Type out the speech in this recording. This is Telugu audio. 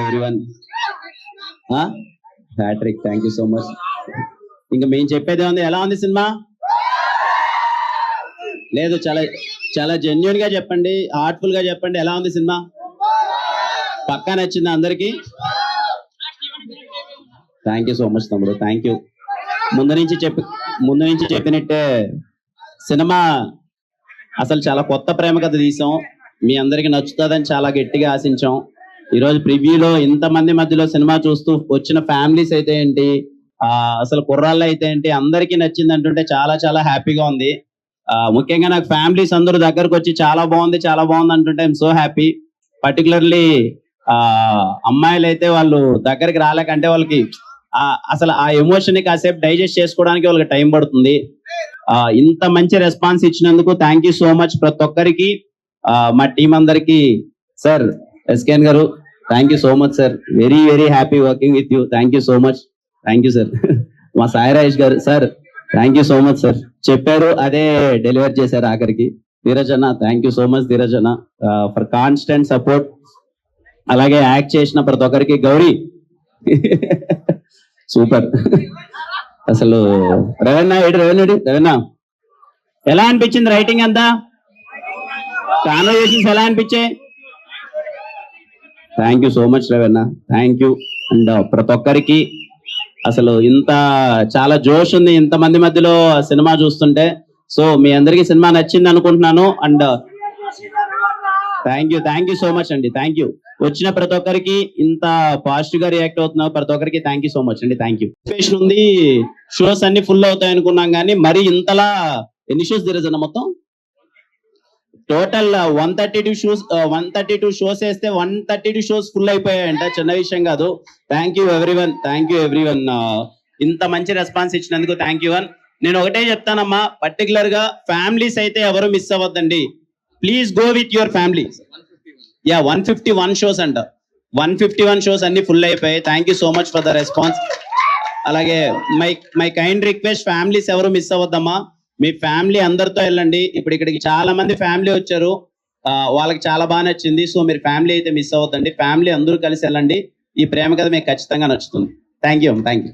Everyone. Hat trick, thank you so much. ఇంకా మేము చెప్పేది ఉంది. ఎలా ఉంది సినిమా? లేదు, చాలా చాలా జెన్యున్ గా చెప్పండి, హార్ట్ఫుల్ గా చెప్పండి. ఎలా ఉంది సినిమా? పక్కా నచ్చిందా అందరికి? థ్యాంక్ యూ సో మచ్ తమ్ముడు, థ్యాంక్ యూ. ముందు నుంచి చెప్పినట్టే సినిమా అసలు చాలా కొత్త ప్రేమ కథ తీసాం. మీ అందరికి నచ్చుతుందని చాలా గట్టిగా ఆశించాం. ఈరోజు ప్రివ్యూలో ఇంతమంది మధ్యలో సినిమా చూస్తూ వచ్చిన ఫ్యామిలీస్ అయితే ఏంటి, అసలు కుర్రాళ్ళు అయితే ఏంటి, అందరికీ నచ్చింది అంటుంటే చాలా చాలా హ్యాపీగా ఉంది. ముఖ్యంగా నాకు ఫ్యామిలీస్ అందరూ దగ్గరకు వచ్చి చాలా బాగుంది అంటుంటే ఐఎమ్ సో హ్యాపీ. పర్టికులర్లీ అమ్మాయిలు అయితే వాళ్ళు దగ్గరికి రాలేకంటే వాళ్ళకి అసలు ఆ ఎమోషన్ ని కాసేపు డైజెస్ట్ చేసుకోవడానికి వాళ్ళకి టైం పడుతుంది. ఇంత మంచి రెస్పాన్స్ ఇచ్చినందుకు థ్యాంక్ యూ సో మచ్ ప్రతి ఒక్కరికి, మా టీం అందరికి. సార్ ఎస్కేఎన్ గారు, thank you so much sir, very very happy working with you. Thank you so much, thank you sir. మా సాయి రాజేష్ గారు, sir thank you so much sir, చెప్పారు అదే డెలివర్ చేశారు ఆఖరికి. ధీరజ్ అన్న, thank you so much Dheeraj అన్న ఫర్ కాన్స్టెంట్ సపోర్ట్. అలాగే యాక్ట్ చేసిన ప్రతి ఒక్కరికి. గౌరీ సూపర్. అసలు రవీణ ఎలా అనిపించింది రైటింగ్ అంతా? కాన్వర్జేషన్స్ ఎలా అనిపించాయి? Thank you so much Raveena, thank you. And ప్రతి ఒక్కరికి అసలు ఇంత చాలా జోష్ ఉంది ఇంతమంది మధ్యలో సినిమా చూస్తుంటే. సో మీ అందరికి సినిమా నచ్చింది అనుకుంటున్నాను. And thank you so much అండి, థ్యాంక్ యూ. వచ్చిన ప్రతి ఒక్కరికి ఇంత పాజిటివ్ గా రియాక్ట్ అవుతున్నారు ప్రతి ఒక్కరికి థ్యాంక్ యూ సో మచ్ అండి, థ్యాంక్ యూ. ఉంది, షోస్ అన్ని ఫుల్ అవుతాయి అనుకున్నాం కానీ మరి ఇంతలా ఎన్ని షోస్ తిరగదు మొత్తం? టోటల్ 132 షోస్ వేస్తే 132 షోస్ ఫుల్ అయిపోయాయంట, చిన్న విషయం కాదు. Thank you everyone. ఇంత మంచి రెస్పాన్స్ ఇచ్చినందుకు థ్యాంక్ యూ. నేను ఒకటే చెప్తానమ్మా, పర్టికులర్ గా ఫ్యామిలీస్ అయితే ఎవరు మిస్ అవ్వద్దండి. Please go with your family. 151 shows అంట, 151 షోస్ అన్ని ఫుల్ అయిపోయాయి. Thank you so much for the response. అలాగే మై కైండ్ రిక్వెస్ట్, ఫ్యామిలీస్ ఎవరు మిస్ అవ్వద్దమ్మా. మీ ఫ్యామిలీ అందరితో వెళ్ళండి. ఇప్పుడు ఇక్కడికి చాలా మంది ఫ్యామిలీ వచ్చారు, వాళ్ళకి చాలా బాగా నచ్చింది. సో మీరు ఫ్యామిలీ అయితే మిస్ అవ్వద్దండి, ఫ్యామిలీ అందరూ కలిసి వెళ్ళండి. ఈ ప్రేమ కథ మీకు ఖచ్చితంగా నచ్చుతుంది. Thank you.